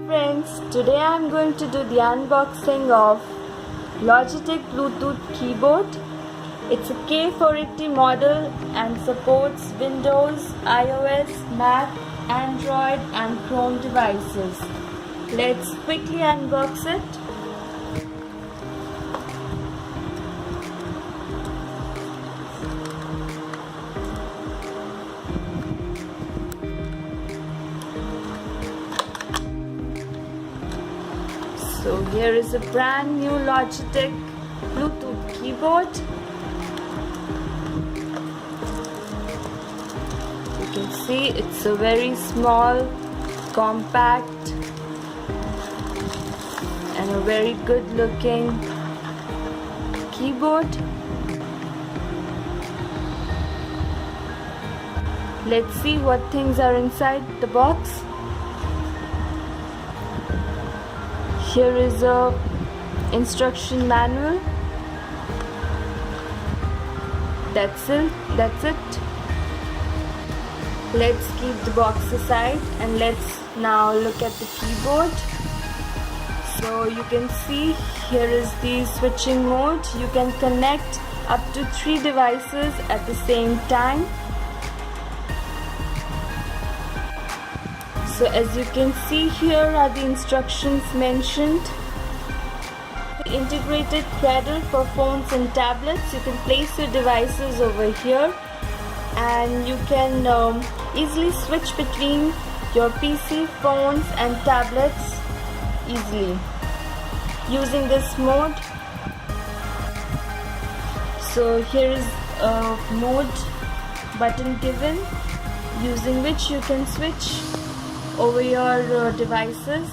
friends, today I am going to do the unboxing of Logitech Bluetooth Keyboard. It's a K480 model and supports Windows, iOS, Mac, Android and Chrome devices. Let's quickly unbox it. So here is a brand new Logitech Bluetooth keyboard. You can see it's a very small, compact and a very good looking keyboard. Let's see what things are inside the box. Here is a instruction manual. That's it. Let's keep the box aside and let's now look at the keyboard. So you can see here is the switching mode. You can connect up to 3 devices at the same time. So as you can see, here are the instructions mentioned. Integrated cradle for phones and tablets. You can place your devices over here and you can easily switch between your PC, phones and tablets easily using this mode. So here is a mode button given, using which you can switch over your devices.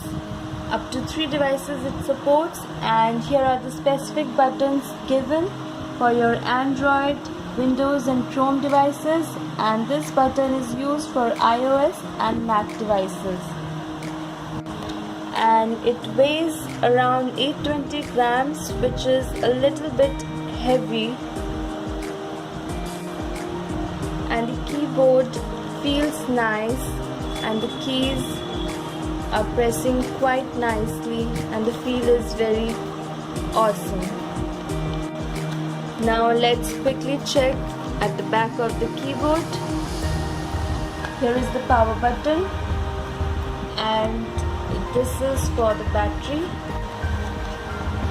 Up to 3 devices it supports, and here are the specific buttons given for your Android, Windows and Chrome devices, and this button is used for iOS and Mac devices. And it weighs around 820 grams, which is a little bit heavy, and the keyboard feels nice and the keys are pressing quite nicely and the feel is very awesome. Now let's quickly check at the back of the keyboard. Here is the power button and this is for the battery.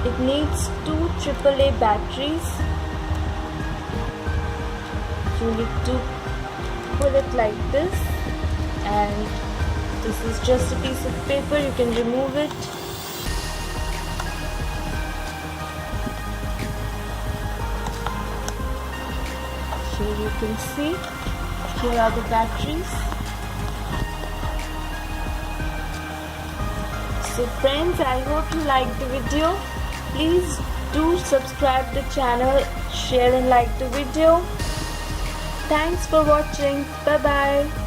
It needs 2 AAA batteries. You need to pull it like this, and this is just a piece of paper. You can remove it. Here you can see, here are the batteries. So friends, I hope you liked the video. Please do subscribe the channel, share and like the video. Thanks for watching. Bye bye.